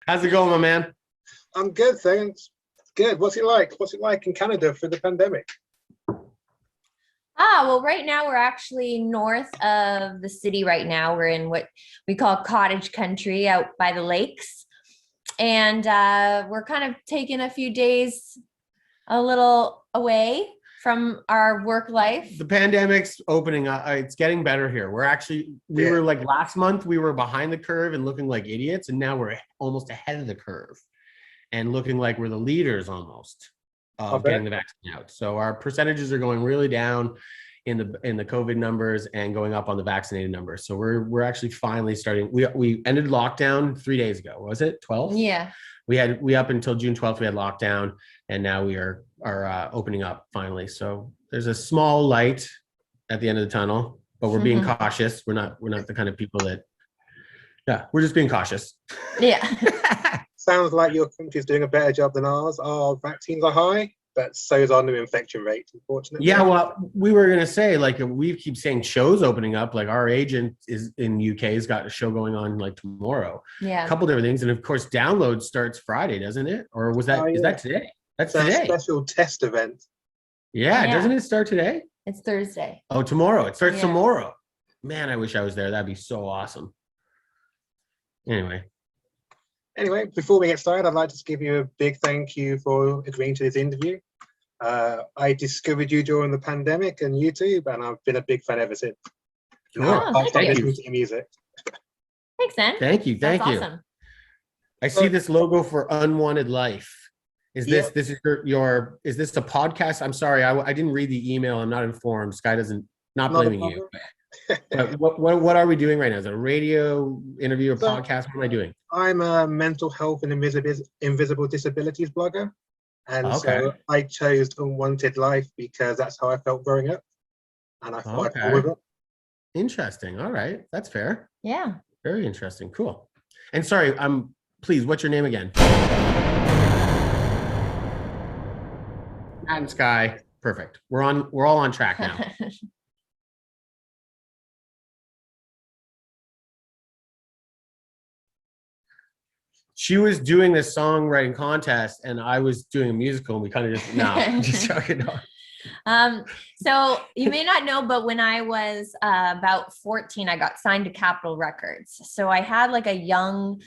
How's it going, my man? I'm good, thanks. Good. What's it like? What's it like in Canada for the pandemic? Well, right now we're actually north of the city right now. We're in what we call cottage country out by the lakes. And we're kind of taking a few days a little away from our work life. The pandemic's opening up. It's getting better here. We were like last month, we were behind the curve and looking like idiots. And now we're almost ahead of the curve and looking like we're the leaders almost of getting the vaccine out. So our percentages are going really down in the COVID numbers and going up on the vaccinated numbers. So we're actually finally starting. We ended lockdown 3 days ago. Was it 12? Yeah. We up until June 12th, we had lockdown, and now we are opening up finally. So there's a small light at the end of the tunnel, but we're being cautious. We're not the kind of people that, we're just being cautious. Yeah. Sounds like your country's doing a better job than ours. Our vaccines are high, but so is our new infection rate, unfortunately. Yeah, well, we were gonna say, like, we keep saying shows opening up. Like, our agent is in UK, has got a show going on like tomorrow. Yeah. A couple different things, and of course, download starts Friday, doesn't it? Or was that is that today? That's today. A special test event. Yeah, doesn't it start today? It's Thursday. Oh, tomorrow. It starts tomorrow. Man, I wish I was there. That'd be so awesome. Anyway, before we get started, I'd like to give you a big thank you for agreeing to this interview. I discovered you during the pandemic on YouTube, and I've been a big fan ever since. Thank you. To your music. Thanks, Zen. Thank you. That's awesome. I see this logo for Unwanted Life. Is this is your is this a podcast? I'm sorry, I didn't read the email. I'm not informed. Skye doesn't not blaming you. But what are we doing right now? Is it a radio interview or podcast? What am I doing? I'm a mental health and invisible disabilities blogger. And so I chose Unwanted Life because that's how I felt growing up. And I thought I'd go with it. Interesting. All right. That's fair. Yeah. Very interesting. Cool. And sorry, please, what's your name again? Matt and Skye. Perfect. We're all on track now. She was doing this songwriting contest and I was doing a musical, and we kind of just joking. So you may not know, but when I was about 14, I got signed to Capitol Records. So I had like a young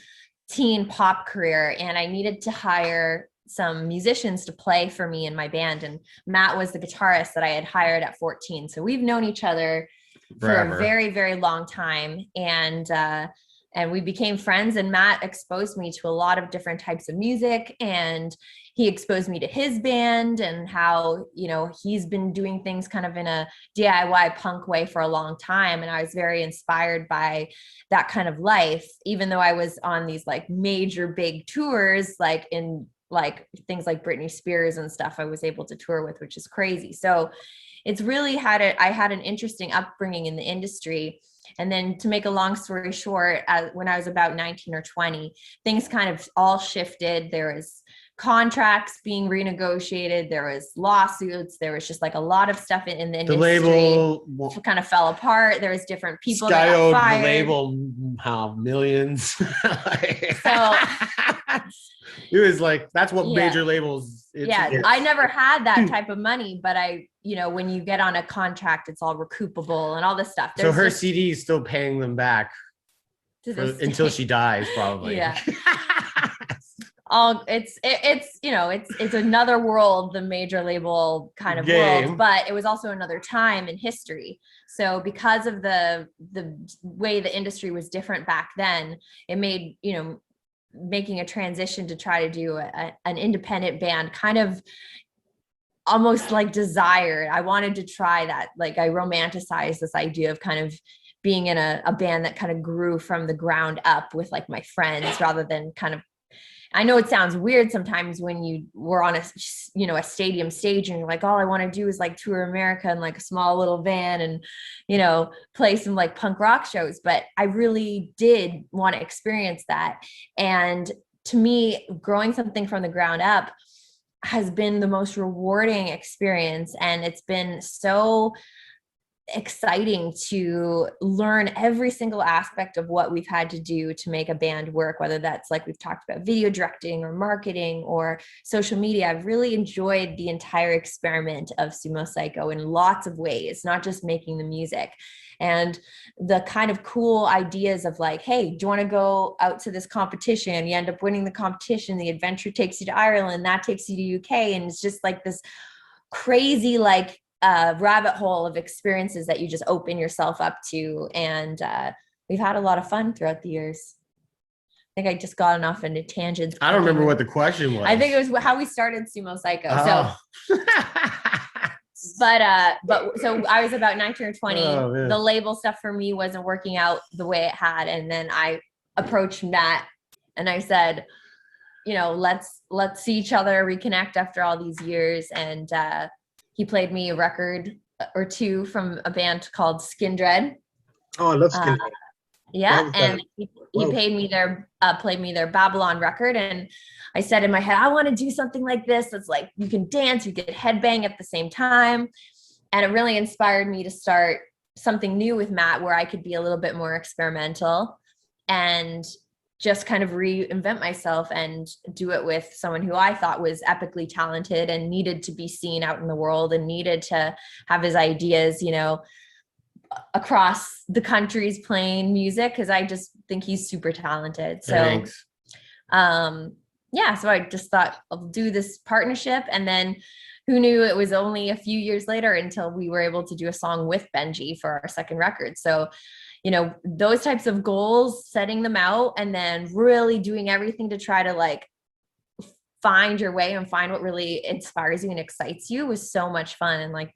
teen pop career, and I needed to hire some musicians to play for me in my band. And Matt was the guitarist that I had hired at 14. So we've known each other forever. For a very, very long time. And we became friends, and Matt exposed me to a lot of different types of music, and he exposed me to his band and how, he's been doing things kind of in a DIY punk way for a long time. And I was very inspired by that kind of life, even though I was on these like major big tours, like in like things like Britney Spears and stuff I was able to tour with, which is crazy. So it's really I had an interesting upbringing in the industry. And then to make a long story short, when I was about 19 or 20, things kind of all shifted. There was contracts being renegotiated. There was lawsuits. There was just like a lot lot of in the industry. The label kind of fell apart. There was different people Skye that got owed fired. The label millions. So it was like, that's what major labels. I never had that type of money, but when you get on a contract, it's all recoupable and all this stuff. So her CD is still paying them back until she dies, probably. Yeah. It's another world, the major label kind of world, but it was also another time in history. So because of the way the industry was different back then, it made, making a transition to try to do an independent band kind of almost like desired. I wanted to try that. Like, I romanticized this idea of kind of being in a band that kind of grew from the ground up with like my friends, rather than kind of, I know it sounds weird sometimes when you were on a stadium stage and you're like, all I want to do is like tour America in like a small little van and, play some like punk rock shows. But I really did want to experience that. And to me, growing something from the ground up has been the most rewarding experience. And it's been so exciting to learn every single aspect of what we've had to do to make a band work, whether that's like we've talked about video directing or marketing or social media. I've really enjoyed the entire experiment of Sumo Cyco in lots of ways, not just making the music. And the kind of cool ideas of like, hey, do you want to go out to this competition? You end up winning the competition. The adventure takes you to Ireland, that takes you to UK. And it's just like this crazy, like, rabbit hole of experiences that you just open yourself up to. And we've had a lot of fun throughout the years. I think I just got off into tangents. I don't remember what the question was. I think it was how we started Sumo Cyco. Oh. So but so I was about 19 or 20. Oh, the label stuff for me wasn't working out the way it had. And then I approached Matt and I said, you know, let's see each other, reconnect after all these years. And he played me a record or two from a band called Skin Dread. Oh, I love Skin Dread. Yeah, and he paid me played me their Babylon record, and I said in my head, I want to do something like this. It's like you can dance, you can headbang at the same time, and it really inspired me to start something new with Matt, where I could be a little bit more experimental and just kind of reinvent myself and do it with someone who I thought was epically talented and needed to be seen out in the world and needed to have his ideas, you know, across the countries playing music, because I just think he's super talented. So Thanks. Yeah, so I just thought I'll do this partnership, and then who knew it was only a few years later until we were able to do a song with Benji for our second record. So, you know, those types of goals, setting them out and then really doing everything to try to like find your way and find what really inspires you and excites you was so much fun. And like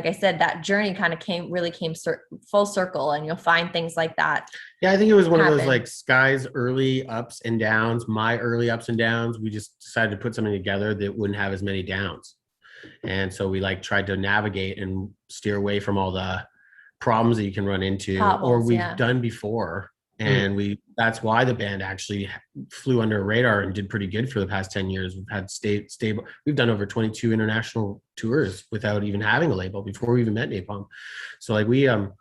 I said, that journey kind of came full circle, and you'll find things like that. Yeah, I think it was one of those like Skye's early ups and downs, my early ups and downs. We just decided to put something together that wouldn't have as many downs. And so we like tried to navigate and steer away from all the problems that you can run into or we've done before. And that's why the band actually flew under a radar and did pretty good for the past 10 years. We've had stable. We've done over 22 international tours without even having a label before we even met Napalm. So like we, you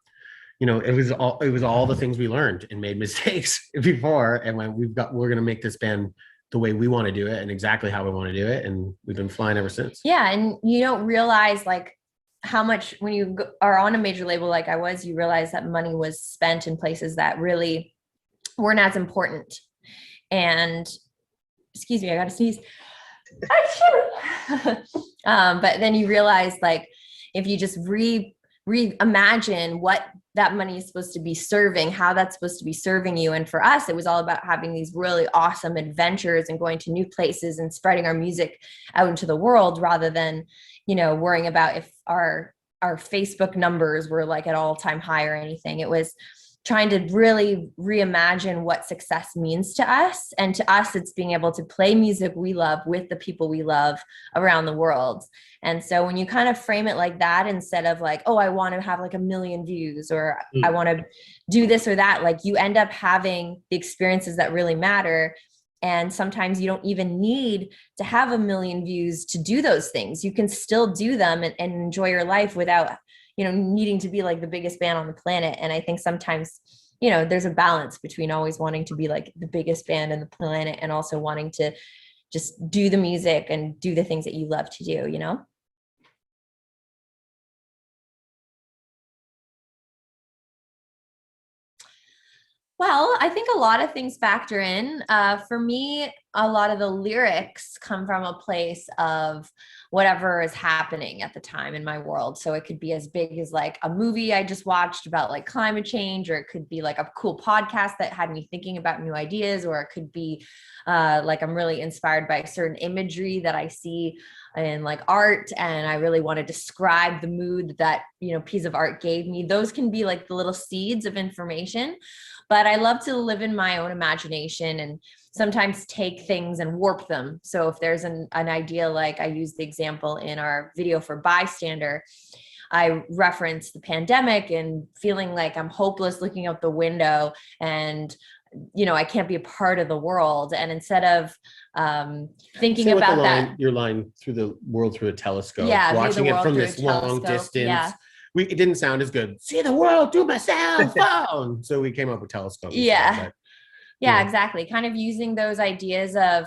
know, it was all the things we learned and made mistakes before. And when we're going to make this band the way we want to do it and exactly how we want to do it. And we've been flying ever since. Yeah. And you don't realize like how much when you are on a major label like I was, you realize that money was spent in places that really weren't as important. And excuse me, I gotta sneeze. But then you realize like if you just reimagine what that money is supposed to be serving, how that's supposed to be serving you. And for us, it was all about having these really awesome adventures and going to new places and spreading our music out into the world rather than, you know, worrying about if our Facebook numbers were like at all-time high or anything. It was trying to really reimagine what success means to us. And to us, it's being able to play music we love with the people we love around the world. And so when you kind of frame it like that, instead of like, oh, I want to have like 1 million views or I want to do this or that, like you end up having the experiences that really matter. And sometimes you don't even need to have 1 million views to do those things. You can still do them and enjoy your life without, you know, needing to be like the biggest band on the planet. And I think sometimes, you know, there's a balance between always wanting to be like the biggest band on the planet and also wanting to just do the music and do the things that you love to do, you know? Well, I think a lot of things factor in. For me, a lot of the lyrics come from a place of whatever is happening at the time in my world. So it could be as big as like a movie I just watched about like climate change, or it could be like a cool podcast that had me thinking about new ideas, or it could be like I'm really inspired by certain imagery that I see in like art and I really want to describe the mood that, you know, piece of art gave me. Those can be like the little seeds of information. But I love to live in my own imagination and sometimes take things and warp them. So if there's an idea, like I used the example in our video for Bystander, I referenced the pandemic and feeling like I'm hopeless looking out the window and, you know, I can't be a part of the world. And instead of thinking about your line through the world through a telescope, watching it from this long distance. Yeah. it didn't sound as good. See the world through my cell phone. So we came up with telescope. Yeah. Yeah, exactly. Kind of using those ideas of,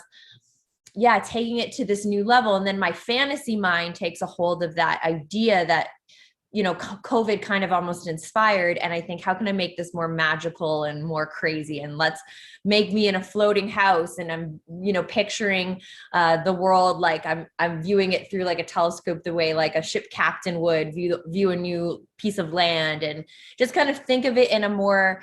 taking it to this new level. And then my fantasy mind takes a hold of that idea that, COVID kind of almost inspired. And I think, how can I make this more magical and more crazy? And let's make me in a floating house. And I'm, picturing the world like I'm viewing it through like a telescope, the way like a ship captain would view a new piece of land, and just kind of think of it in a more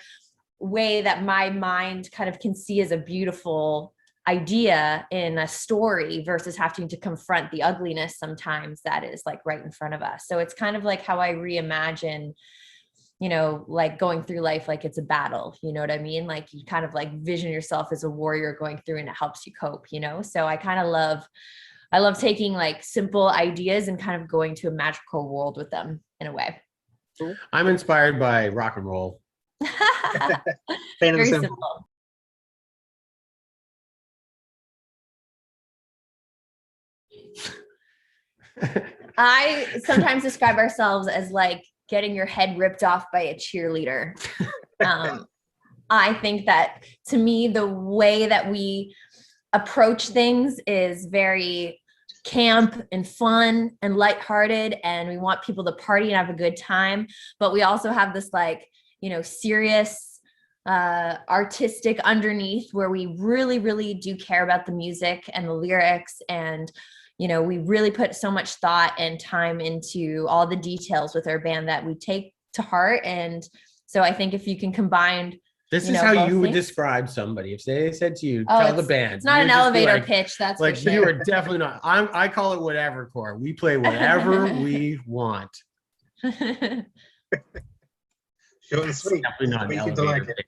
way that my mind kind of can see as a beautiful idea in a story, versus having to confront the ugliness sometimes that is like right in front of us. So it's kind of like how I reimagine, like going through life like it's a battle, you know what I mean? Like you kind of like vision yourself as a warrior going through, and it helps you cope, So I kind of love taking like simple ideas and kind of going to a magical world with them in a way. I'm inspired by rock and roll. Very simple. I sometimes describe ourselves as like getting your head ripped off by a cheerleader. I think that, to me, the way that we approach things is very camp and fun and lighthearted, and we want people to party and have a good time. But we also have this like, serious artistic underneath, where we really, really do care about the music and the lyrics, and we really put so much thought and time into all the details with our band that we take to heart. And so I think if you can combine, this is how you would describe somebody. If they said to you, tell the band. It's not an elevator pitch, that's like, for sure. You are definitely not. I call it whatever core. We play whatever we want. Short and sweet. Definitely not an elevator pitch.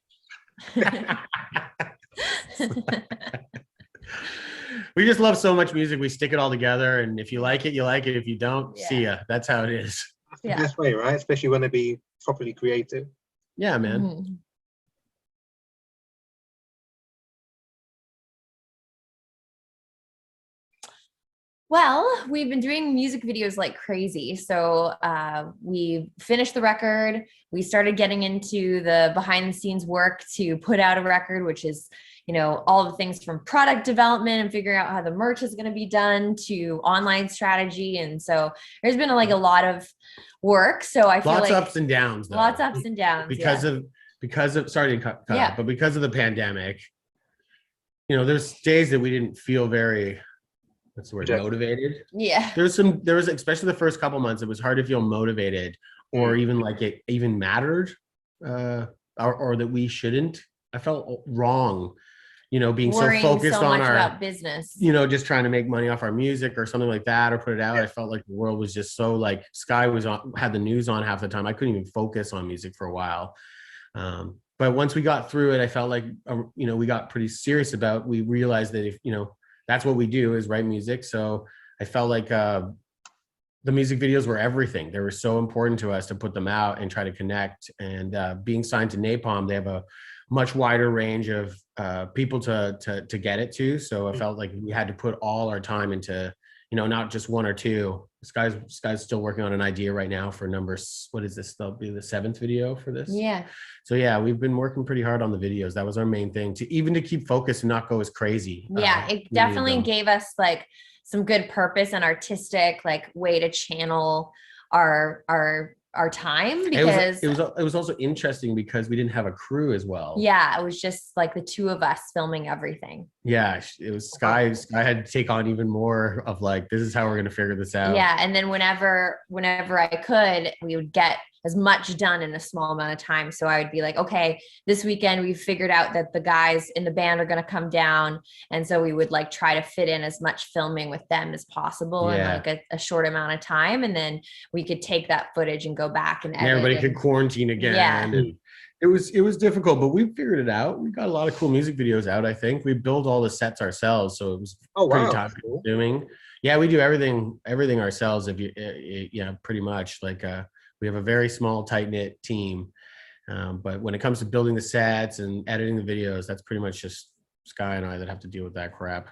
We just love so much music. We stick it all together, and if you like it, you like it. If you don't, see ya. That's how it is. That's the best way, right? Especially when they be properly creative. Yeah, man. Mm-hmm. Well, we've been doing music videos like crazy. So we finished the record. We started getting into the behind the scenes work to put out a record, which is, all the things from product development and figuring out how the merch is going to be done to online strategy. And so there's been like a lot of work. So I feel lots like of ups and downs, though. Lots of ups and downs. Because of sorry to cut out, but because of the pandemic, there's days that we didn't feel very, what's the word, motivated. Yeah. There was especially the first couple months, it was hard to feel motivated, or even like it even mattered, or that we shouldn't. I felt wrong, being worrying so focused so on much our about business, just trying to make money off our music or something like that, or put it out. I felt like the world was just so like, Skye had the news on half the time. I couldn't even focus on music for a while. But once we got through it, I felt like, we got pretty serious we realized that if, that's what we do, is write music. So I felt like the music videos were everything. They were so important to us to put them out and try to connect. And being signed to Napalm, they have a much wider range of people to get it to. So I felt like we had to put all our time into, not just one or two. Skye's still working on an idea right now for numbers. What is this? That'll be the 7th video for this. Yeah. So yeah, we've been working pretty hard on the videos. That was our main thing, to keep focused and not go as crazy. Yeah, it definitely gave us like some good purpose and artistic like way to channel our time, because it was also interesting because we didn't have a crew as well. Yeah, it was just like the two of us filming everything. Yeah, it was Skye. I had to take on even more of like, this is how we're gonna figure this out. Yeah, and then whenever I could, we would get as much done in a small amount of time. So I would be like, okay, this weekend we figured out that the guys in the band are going to come down. And so we would like try to fit in as much filming with them as possible in like a short amount of time. And then we could take that footage and go back and edit. Everybody could quarantine again. Yeah. And it was difficult, but we figured it out. We got a lot of cool music videos out. I think we built all the sets ourselves. So it was pretty time consuming. Yeah, we do everything ourselves. Pretty much like, we have a very small, tight-knit team. But when it comes to building the sets and editing the videos, that's pretty much just Skye and I that have to deal with that crap.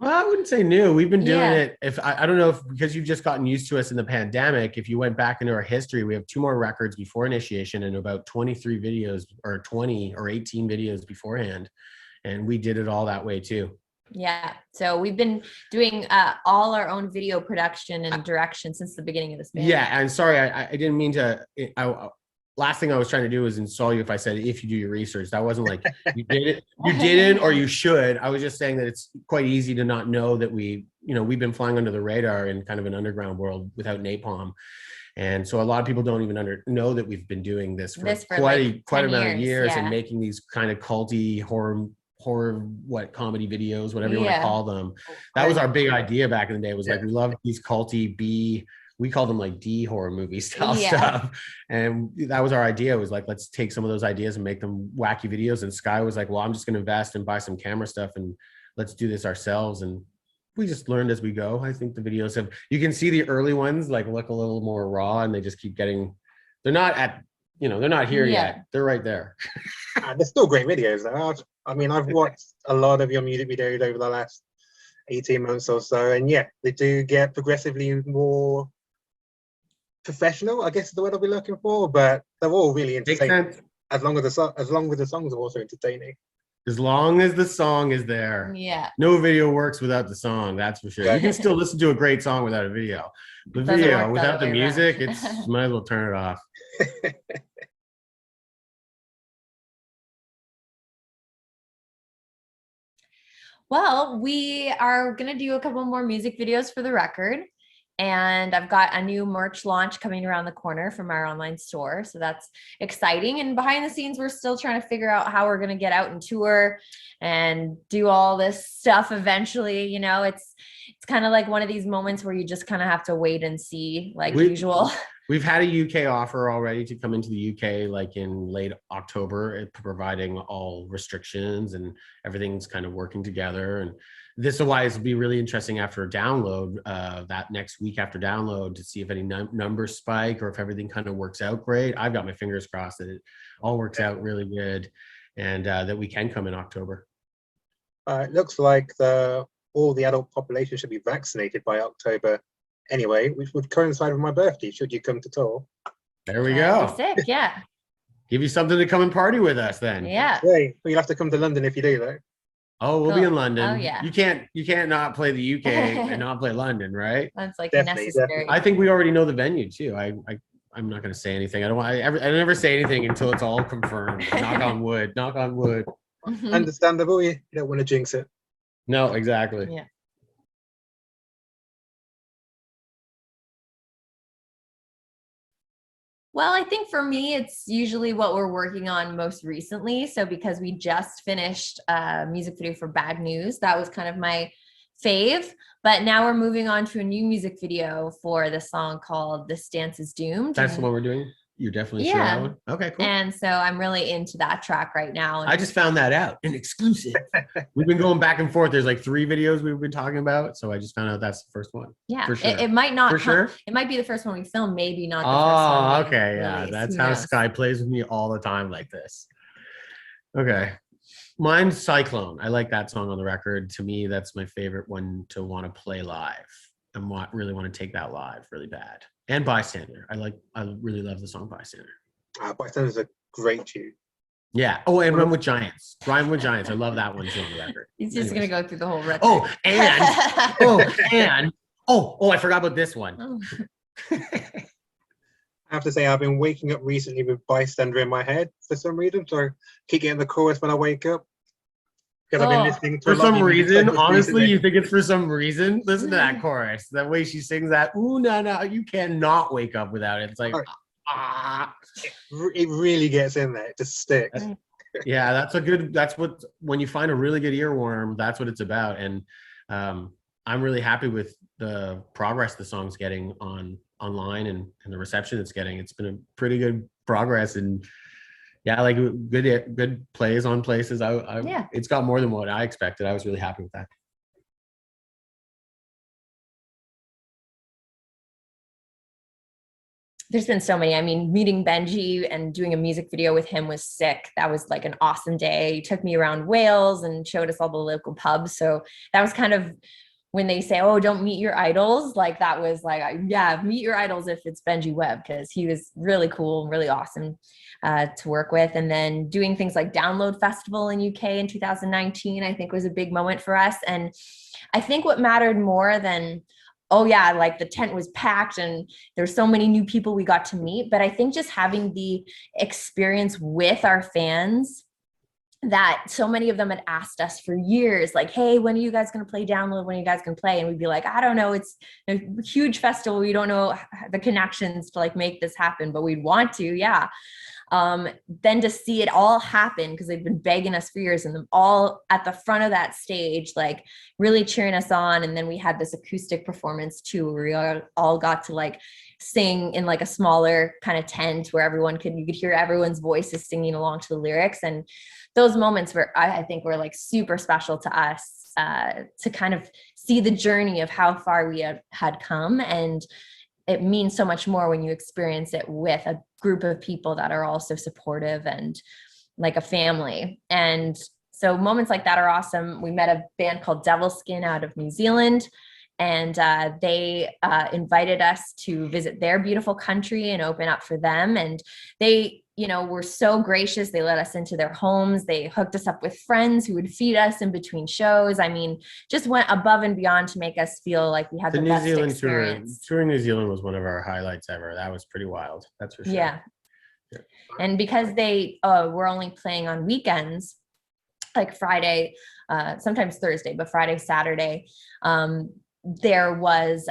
Well, I wouldn't say new. We've been doing Yeah. it. If I don't know if because you've just gotten used to us in the pandemic, if you went back into our history, we have 2 more records before initiation and about 23 videos or 20 or 18 videos beforehand. And we did it all that way too. Yeah. So we've been doing all our own video production and direction since the beginning of this band. Yeah. And sorry, I didn't mean to. Last thing I was trying to do was install you if I said if you do your research. That wasn't like you did it, you didn't, or you should. I was just saying that it's quite easy to not know that we've been flying under the radar in kind of an underground world without napalm. And so a lot of people don't even know that we've been doing this for quite a amount of years and making these kind of culty horror comedy videos, whatever you want to call them. That was our big idea back in the day, was like we love these culty B, we call them like D horror movie style stuff. And that was our idea, was like, let's take some of those ideas and make them wacky videos. And Skye was like, well, I'm just going to invest and buy some camera stuff and let's do this ourselves. And we just learned as we go. I think the videos you can see the early ones like look a little more raw and they just keep getting, they're not here yet. They're right there. They're still great videos though. I've watched a lot of your music videos over the last 18 months or so. And yeah, they do get progressively more professional, I guess is the word I'll be looking for, but they're all really entertaining. As long as the songs are also entertaining. As long as the song is there. Yeah. No video works without the song, that's for sure. You can still listen to a great song without a video. The video without the music, it's might as well turn it off. Well, we are going to do a couple more music videos for the record. And I've got a new merch launch coming around the corner from our online store. So that's exciting. And behind the scenes, we're still trying to figure out how we're going to get out and tour and do all this stuff eventually. It's kind of like one of these moments where you just kind of have to wait and see, like usual. We've had a UK offer already to come into the UK like in late October, providing all restrictions and everything's kind of working together. And this will be really interesting after a download, that next week after download, to see if any numbers spike or if everything kind of works out great. I've got my fingers crossed that it all works out really good and that we can come in October. It looks like all the adult population should be vaccinated by October anyway, which would coincide with my birthday, should you come to tour. There we go. Sick, yeah. Give you something to come and party with us then. Yeah. Well, you'll have to come to London if you do though. Oh, we'll be in London. Oh, yeah. You can't not play the UK and not play London, right? That's like Definitely. necessary. I think we already know the venue too. I'm not going to say anything. I never say anything until it's all confirmed. Knock on wood. Knock on wood. Mhm. Understandable. You don't want to jinx it. No, exactly. Yeah. Well, I think for me, it's usually what we're working on most recently. So because we just finished a music video for Bad News, that was kind of my fave. But now we're moving on to a new music video for the song called This Dance is Doomed. That's the one we're doing? You're definitely sure that one? Okay, cool. And so I'm really into that track right now. I just found that out, an exclusive. We've been going back and forth. There's like 3 videos we've been talking about. So I just found out that's the first one. Yeah, for sure. It might not. For sure? It might be the first one we filmed, maybe not the first one. Okay. Yeah, that's how Skye plays with me all the time like this. Okay. Mine's Cyclone. I like that song on the record. To me, that's my favorite one to want to play live and really want to take that live really bad. And Bystander. I really love the song Bystander. Bystander's a great tune. Yeah. Oh, and Run with Giants. Rhyme with Giants. I love that one too on the record. He's just gonna go through the whole record. Oh, I forgot about this one. I have to say, I've been waking up recently with Bystander in my head for some reason. So I keep getting the chorus when I wake up. Because I've been listening to for some reason, honestly, you think it's for some reason? Listen to that chorus. That way she sings that, ooh, no, you cannot wake up without it. It's like, It really gets in there. It just sticks. Yeah, when you find a really good earworm, that's what it's about. And I'm really happy with the progress the song's getting online and the reception it's getting. It's been a pretty good progress, and yeah, like good plays on places. It's got more than what I expected. I was really happy with that. There's been so many. I mean, meeting Benji and doing a music video with him was sick. That was like an awesome day. He took me around Wales and showed us all the local pubs. So that was kind of when they say, oh, don't meet your idols. Like that was like, yeah, meet your idols if it's Benji Webb, because he was really cool, really awesome to work with. And then doing things like Download Festival in UK in 2019, I think was a big moment for us. And I think what mattered more than, oh yeah, like the tent was packed and there's so many new people we got to meet, but I think just having the experience with our fans, that so many of them had asked us for years, like, hey, when are you guys going to play Download? When are you guys going to play? And we'd be like, I don't know. It's a huge festival. We don't know the connections to like make this happen, but we'd want to. Yeah. Then to see it all happen, because they've been begging us for years, and them all at the front of that stage, like really cheering us on. And then we had this acoustic performance too, where we all got to like sing in like a smaller kind of tent where you could hear everyone's voices singing along to the lyrics. And those moments were, I think, were like super special to us, to kind of see the journey of how far we had come. And it means so much more when you experience it with a group of people that are also supportive and like a family. And so moments like that are awesome. We met a band called Devil Skin out of New Zealand, and they invited us to visit their beautiful country and open up for them. And they, were so gracious. They let us into their homes. They hooked us up with friends who would feed us in between shows. I mean, just went above and beyond to make us feel like we had the best experience. Touring New Zealand was one of our highlights ever. That was pretty wild. That's for sure. Yeah. And because they were only playing on weekends, like Friday, sometimes Thursday, but Friday, Saturday, there was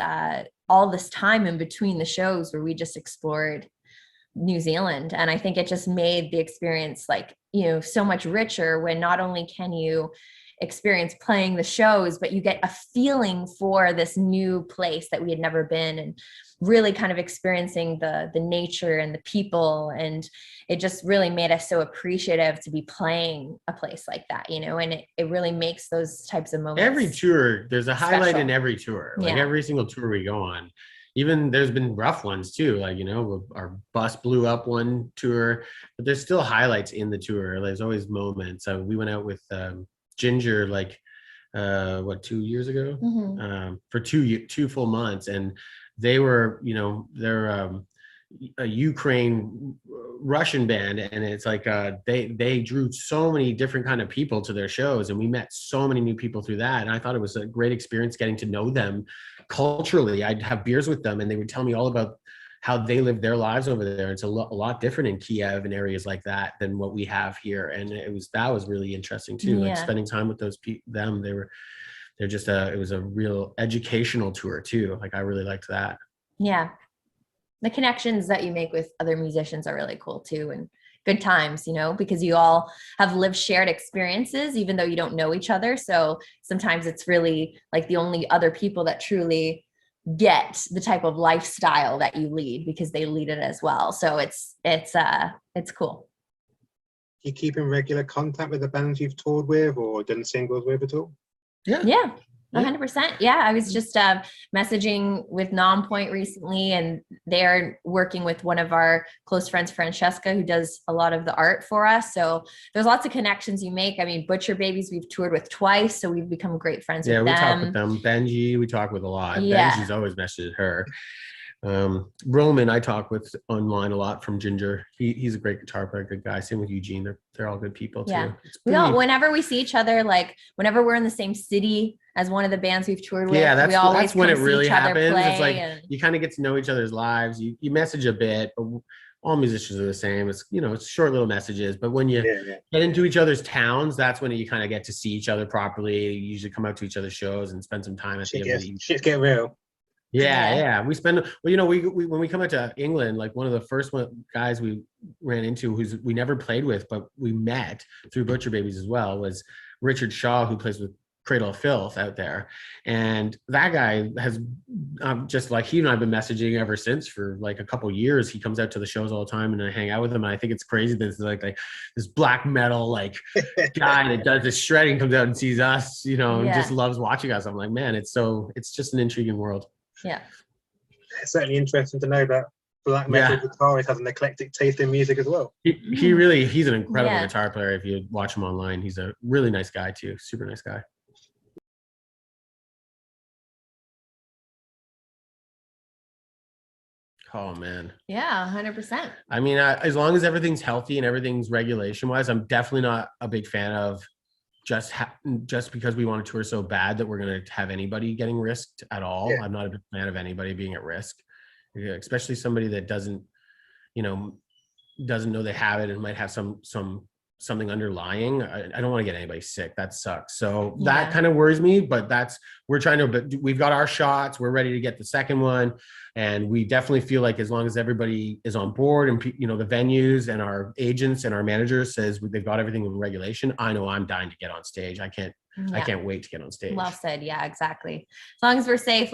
all this time in between the shows where we just explored New Zealand. And I think it just made the experience like, so much richer, when not only can you experience playing the shows, but you get a feeling for this new place that we had never been, and really kind of experiencing the nature and the people. And it just really made us so appreciative to be playing a place like that, and it really makes those types of moments. Every tour, there's a highlight special. in every tour. Like Yeah. every single tour we go on. Even there's been rough ones too. Like, our bus blew up one tour, but there's still highlights in the tour. There's always moments. We went out with Ginger, like, 2 years ago, for two full months. And they were, they're a Ukraine Russian band, and it's like they drew so many different kind of people to their shows, and we met so many new people through that. And I thought it was a great experience getting to know them culturally. I'd have beers with them and they would tell me all about how they live their lives over there. It's a lot different in Kiev and areas like that than what we have here. And that was really interesting too. Yeah. Like spending time with those them, they're just it was a real educational tour too. Like I really liked that. Yeah. The connections that you make with other musicians are really cool too. And good times, because you all have lived shared experiences, even though you don't know each other. So sometimes it's really like the only other people that truly get the type of lifestyle that you lead, because they lead it as well. So it's cool. You keep in regular contact with the bands you've toured with or done singles with at all? Yeah. 100%. Yeah. I was just messaging with Nonpoint recently, and they're working with one of our close friends, Francesca, who does a lot of the art for us. So there's lots of connections you make. I mean, Butcher Babies, we've toured with twice, so we've become great friends with them. Yeah, we talk with them. Benji, we talk with a lot. Yeah. Benji's always messaged her. Roman, I talk with online a lot from Ginger. He's a great guitar player, good guy. Same with Eugene. They're all good people too. Yeah. Whenever we see each other, like whenever we're in the same city as one of the bands we've toured with, we always that's when it really happens. It's like you kind of get to know each other's lives. You message a bit, but all musicians are the same. It's it's short little messages, but when you get into each otherher's towns, that's when you kind of get to see each other properly. You usually come out to each other's shows and spend some time at the end of the evening. Shit get real. Yeah. We spend, we when we come out to England, like one of the first guys we ran into, we never played with, but we met through Butcher Babies as well, was Richard Shaw, who plays with Cradle of Filth out there. And that guy has just like, he and I've been messaging ever since for like a couple years. He comes out to the shows all the time and I hang out with him. And I think it's crazy that it's like this black metal like guy that does this shredding comes out and sees us, and just loves watching us. I'm like, man, it's just an intriguing world. Yeah. It's certainly interesting to know that black metal Yeah. guitarist, has an eclectic taste in music as well. He's an incredible Yeah. guitar player. If you watch him online, he's a really nice guy too. Super nice guy. Oh man. Yeah, 100%. I mean, as long as everything's healthy and everything's regulation wise, I'm definitely not a big fan of just because we want to tour so bad that we're going to have anybody getting risked at all. Yeah. I'm not a big fan of anybody being at risk, especially somebody that doesn't know they have it and might have something underlying. I don't want to get anybody sick. That sucks. So that kind of worries me, but we've got our shots. We're ready to get the second one. And we definitely feel like as long as everybody is on board and, the venues and our agents and our managers says they've got everything in regulation, I know I'm dying to get on stage. I can't wait to get on stage. Well said. Yeah, exactly. As long as we're safe,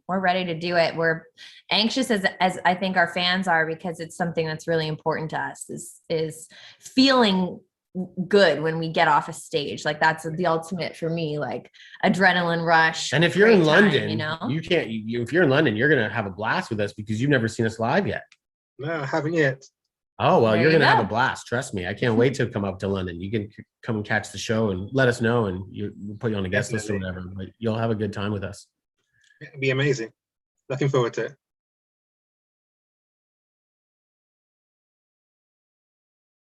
we're ready to do it. We're anxious as I think our fans are, because it's something that's really important to us is feeling good when we get off a stage. Like that's the ultimate for me, like adrenaline rush. And if you're in London, you can't, if you're in London, you're going to have a blast with us because you've never seen us live yet. No, I haven't yet. Oh, well, you're going to have a go. blast. Trust me. I can't wait to come up to London. You can come and catch the show and let us know, and we'll put you on a guest list or whatever, but you'll have a good time with us. It'd be amazing. Looking forward to it.